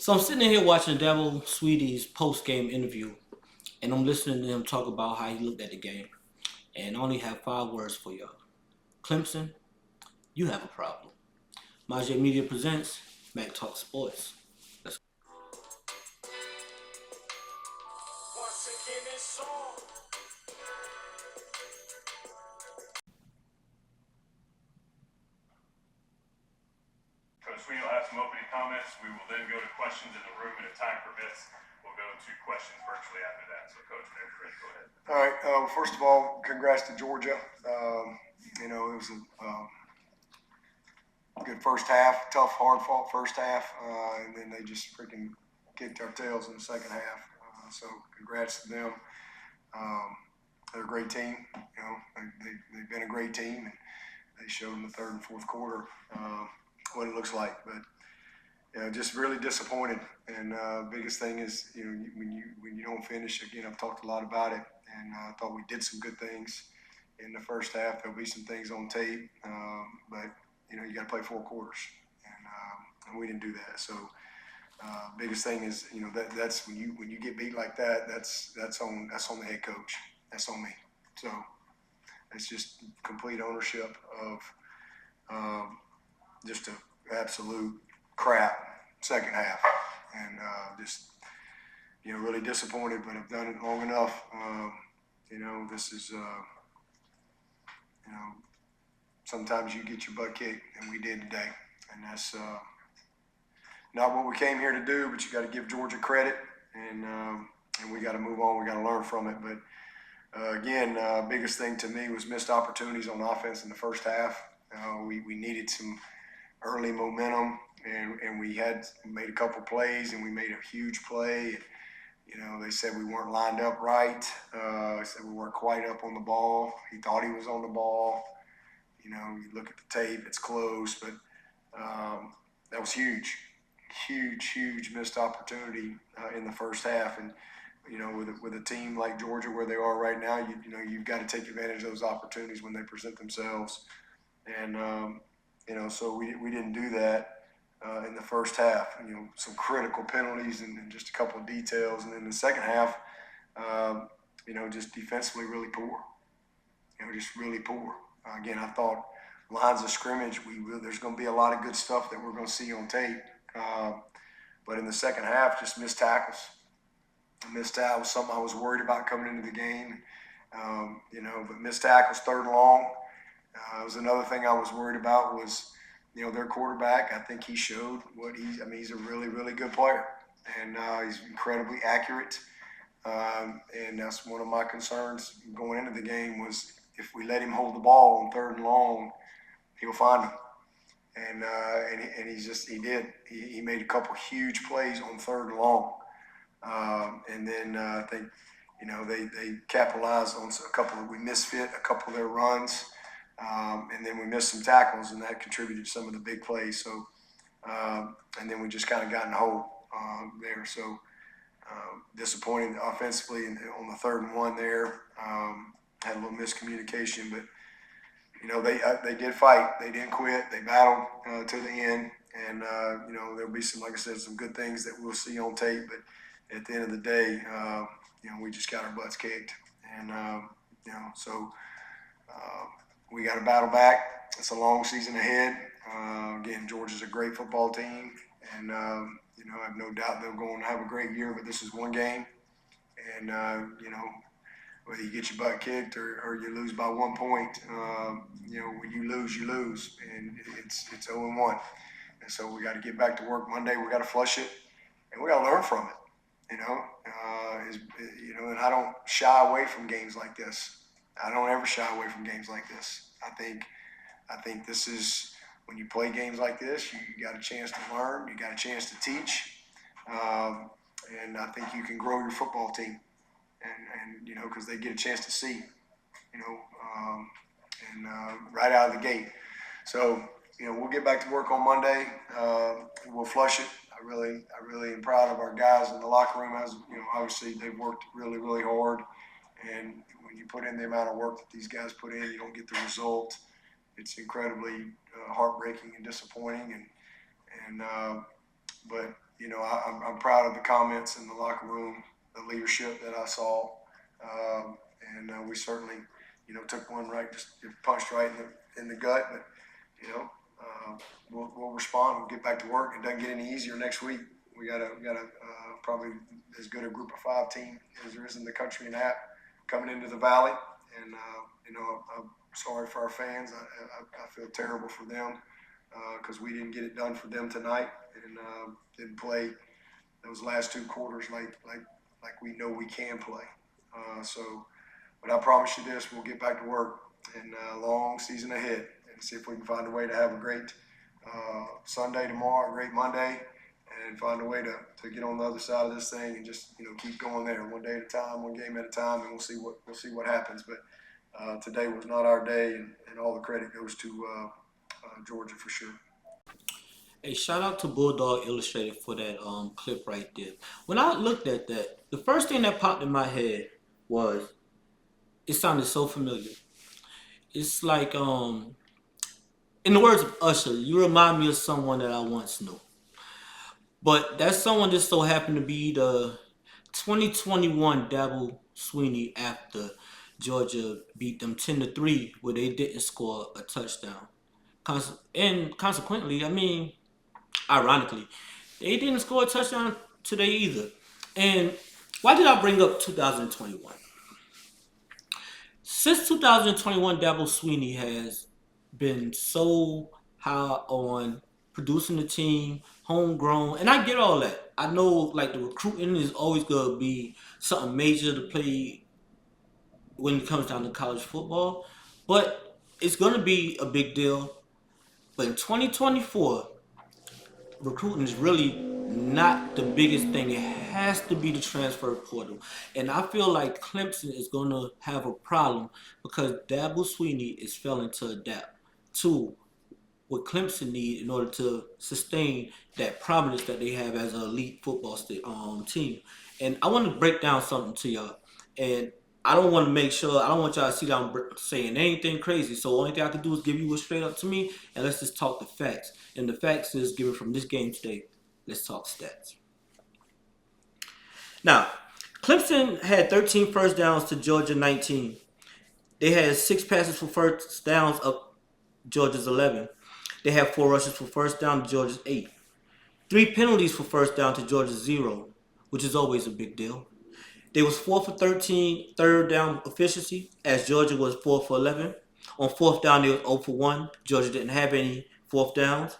So I'm sitting here watching Dabo Sweeney's post-game interview, and I'm listening to him talk about how he looked at the game. And I only have 5 words for y'all. Clemson, you have a problem. Majay Media presents Mac Talk Sports. Let's Once again, it's on. Coach Sweeney will have some opening comments. We will then go to questions in the room, and if time permits, we'll go to questions virtually after that. So, Coach, whenever you're ready, go ahead. All right. First of all, congrats to Georgia. It was a good first half, tough, hard-fought first half, and then they just freaking kicked our tails in the second half. So, congrats to them. They're a great team. They've been a great team, and they showed in the third and fourth quarter what it looks like. But just really disappointed. And biggest thing is, when you don't finish, again, I've talked a lot about it, and I thought we did some good things in the first half. There'll be some things on tape, but you got to play 4 quarters, and we didn't do that. So biggest thing is, that's when you get beat like that, that's on the head coach. That's on me. So it's just complete ownership of just an absolute crap second half, and just really disappointed. But I've done it long enough. This is sometimes you get your butt kicked, and we did today, and that's not what we came here to do. But you got to give Georgia credit, and we got to move on. We got to learn from it. But again, biggest thing to me was missed opportunities on offense in the first half. We needed some early momentum, and we had made a couple plays, and we made a huge play. They said we weren't lined up right. They said we weren't quite up on the ball. He thought he was on the ball. You look at the tape, it's close, but that was huge missed opportunity in the first half. And with a team like Georgia where they are right now, you've got to take advantage of those opportunities when they present themselves. And so we didn't do that in the first half. Some critical penalties and just a couple of details. And then the second half, just defensively really poor. Just really poor. Again, I thought lines of scrimmage, there's going to be a lot of good stuff that we're going to see on tape. But in the second half, just missed tackles. Missed tackles, something I was worried about coming into the game. But missed tackles, third and long. It was another thing I was worried about was, their quarterback. I think he showed he's a really, really good player. And he's incredibly accurate. And that's one of my concerns going into the game was if we let him hold the ball on third and long, he'll find him. And he did. He made a couple huge plays on third and long. And then I think, they capitalized on we misfit a couple of their runs. And then we missed some tackles, and that contributed to some of the big plays. So, and then we just kind of got in the hole there. So, disappointing offensively on the 3rd and 1 there. Had a little miscommunication, but they did fight. They didn't quit. They battled to the end, and there'll be some, like I said, some good things that we'll see on tape. But at the end of the day, we just got our butts kicked, and so we got to battle back. It's a long season ahead. Again, Georgia's a great football team, and I have no doubt they're going to have a great year. But this is one game, and whether you get your butt kicked or you lose by 1 point, when you lose, and it's 0-1. And so we got to get back to work Monday. We got to flush it, and we got to learn from it. And I don't shy away from games like this. I don't ever shy away from games like this. I think this is when you play games like this, you got a chance to learn, you got a chance to teach, and I think you can grow your football team. And because they get a chance to see, right out of the gate. So, we'll get back to work on Monday. We'll flush it. I really am proud of our guys in the locker room. Obviously they've worked really, really hard. And when you put in the amount of work that these guys put in, you don't get the result. It's incredibly heartbreaking and disappointing. But I'm proud of the comments in the locker room, the leadership that I saw, and we certainly, took one right, just punched right in the gut. But we'll respond. We'll get back to work. It doesn't get any easier next week. We got a probably as good a group of 5 team as there is in the country in that coming into the Valley, and I'm sorry for our fans. I feel terrible for them because we didn't get it done for them tonight, and didn't play those last 2 quarters like we know we can play. But I promise you this: we'll get back to work, and long season ahead, and see if we can find a way to have a great Sunday tomorrow, a great Monday, and find a way to get on the other side of this thing and just keep going there, one day at a time, one game at a time, and we'll see what happens. But today was not our day, and all the credit goes to Georgia for sure. Hey, shout out to Bulldog Illustrated for that clip right there. When I looked at that, the first thing that popped in my head was it sounded so familiar. It's like in the words of Usher, you remind me of someone that I once knew. But that someone just so happened to be the 2021 Dabo Sweeney after Georgia beat them 10-3, where they didn't score a touchdown. And consequently, I mean, ironically, they didn't score a touchdown today either. And why did I bring up 2021? Since 2021, Dabo Sweeney has been so high on producing the team, homegrown, and I get all that. I know like the recruiting is always gonna be something major to play when it comes down to college football, but it's gonna be a big deal. But in 2024, recruiting is really not the biggest thing. It has to be the transfer portal. And I feel like Clemson is going to have a problem because Dabo Sweeney is failing to adapt to what Clemson need in order to sustain that prominence that they have as an elite football team. And I want to break down something to y'all. And I don't want to make sure, I don't want y'all to see that I'm saying anything crazy. So the only thing I can do is give you what's straight up to me, and let's just talk the facts. And the facts is given from this game today. Let's talk stats. Now, Clemson had 13 first downs to Georgia 19. They had 6 passes for first downs of Georgia's 11. They had 4 rushes for first down to Georgia's 8. 3 penalties for first down to Georgia's 0, which is always a big deal. They was 4 for 13 third down efficiency, as Georgia was 4 for 11. On fourth down, they was 0 for 1. Georgia didn't have any fourth downs.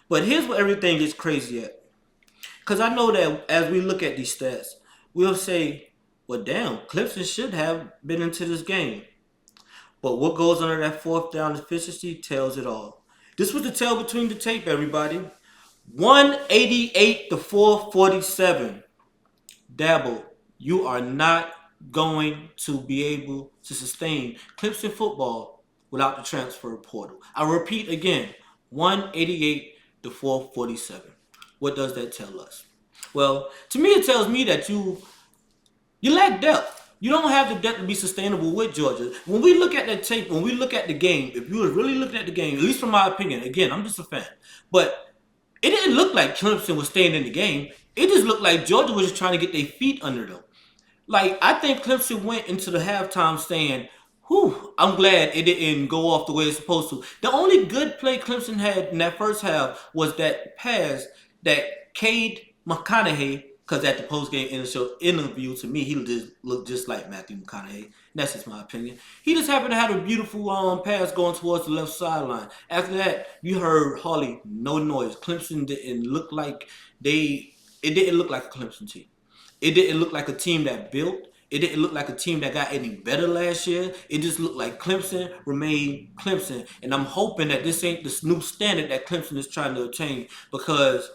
But here's where everything gets crazy at. Because I know that as we look at these stats, we'll say, well, damn, Clemson should have been into this game. But what goes under that fourth down efficiency tells it all. This was the tale between the tape, everybody. 188 to 447. Dabo, you are not going to be able to sustain Clemson football without the transfer portal. I repeat again, 188 to 447. What does that tell us? Well, to me, it tells me that you lack depth. You don't have the depth to be sustainable with Georgia. When we look at that tape, when we look at the game, if you were really looking at the game, at least from my opinion, again, I'm just a fan, but it didn't look like Clemson was staying in the game. It just looked like Georgia was just trying to get their feet under them. Like, I think Clemson went into the halftime saying, whew, I'm glad it didn't go off the way it's supposed to. The only good play Clemson had in that first half was that pass that Cade McConaughey, because at the post-game interview, to me, he just looked just like Matthew McConaughey. That's just my opinion. He just happened to have a beautiful pass going towards the left sideline. After that, you heard hardly no noise. Clemson didn't look like it didn't look like a Clemson team. It didn't look like a team that built. It didn't look like a team that got any better last year. It just looked like Clemson remained Clemson. And I'm hoping that this ain't this new standard that Clemson is trying to attain, because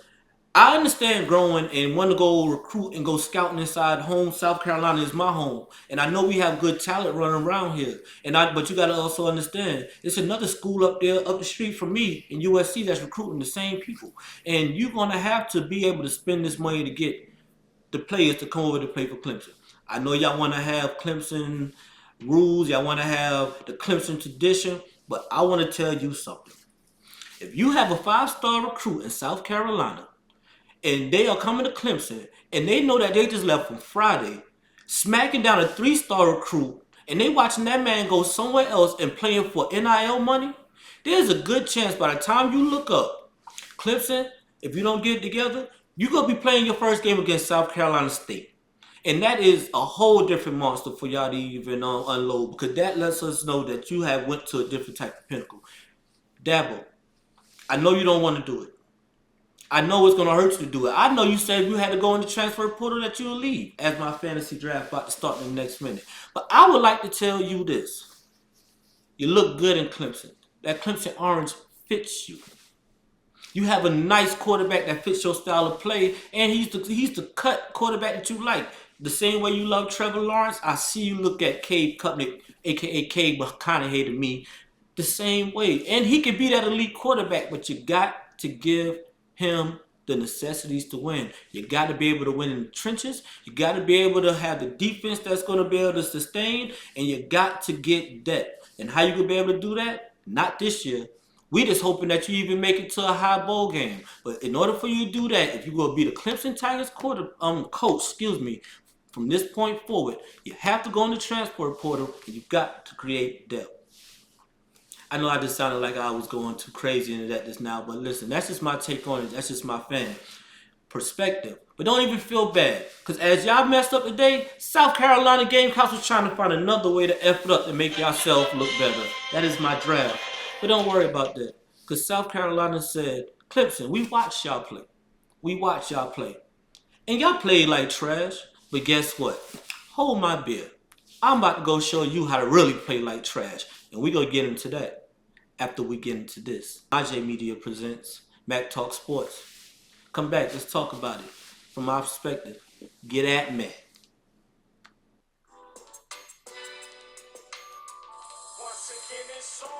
I understand growing and want to go recruit and go scouting inside home. South Carolina is my home. And I know we have good talent running around here. But you got to also understand, it's another school up there, up the street from me in USC that's recruiting the same people. And you're going to have to be able to spend this money to get the players to come over to play for Clemson. I know y'all want to have Clemson rules. Y'all want to have the Clemson tradition. But I want to tell you something. If you have a 5-star recruit in South Carolina, and they are coming to Clemson, and they know that they just left from Friday, smacking down a 3-star recruit, and they watching that man go somewhere else and playing for NIL money, there's a good chance by the time you look up Clemson, if you don't get it together, you're going to be playing your first game against South Carolina State. And that is a whole different monster for y'all to even unload, because that lets us know that you have went to a different type of pinnacle. Dabo, I know you don't want to do it. I know it's going to hurt you to do it. I know you said if you had to go in the transfer portal that you'll leave as my fantasy draft about to start in the next minute. But I would like to tell you this. You look good in Clemson. That Clemson orange fits you. You have a nice quarterback that fits your style of play, and he's the cut quarterback that you like. The same way you love Trevor Lawrence, I see you look at Cade Cutnick, aka Cade McConaughey to me, the same way. And he can be that elite quarterback, but you got to give him the necessities to win. You got to be able to win in the trenches. You got to be able to have the defense that's going to be able to sustain, and you got to get depth. And how you can be able to do that? Not this year. We just hoping that you even make it to a high bowl game. But in order for you to do that, if you're going to be the Clemson Tigers coach, from this point forward, you have to go in the transport portal, and you've got to create depth. I know I just sounded like I was going too crazy into that just now, but listen, that's just my take on it. That's just my fan perspective. But don't even feel bad, because as y'all messed up today, South Carolina Gamecocks was trying to find another way to F it up and make yourself look better. That is my draft. But don't worry about that, because South Carolina said, Clemson, we watched y'all play. We watched y'all play. And y'all played like trash, but guess what? Hold my beer. I'm about to go show you how to really play like trash. And we're going to get into that after we get into this. IJ Media presents Mac Talk Sports. Come back, let's talk about it. From my perspective, get at me. Once again, it's on.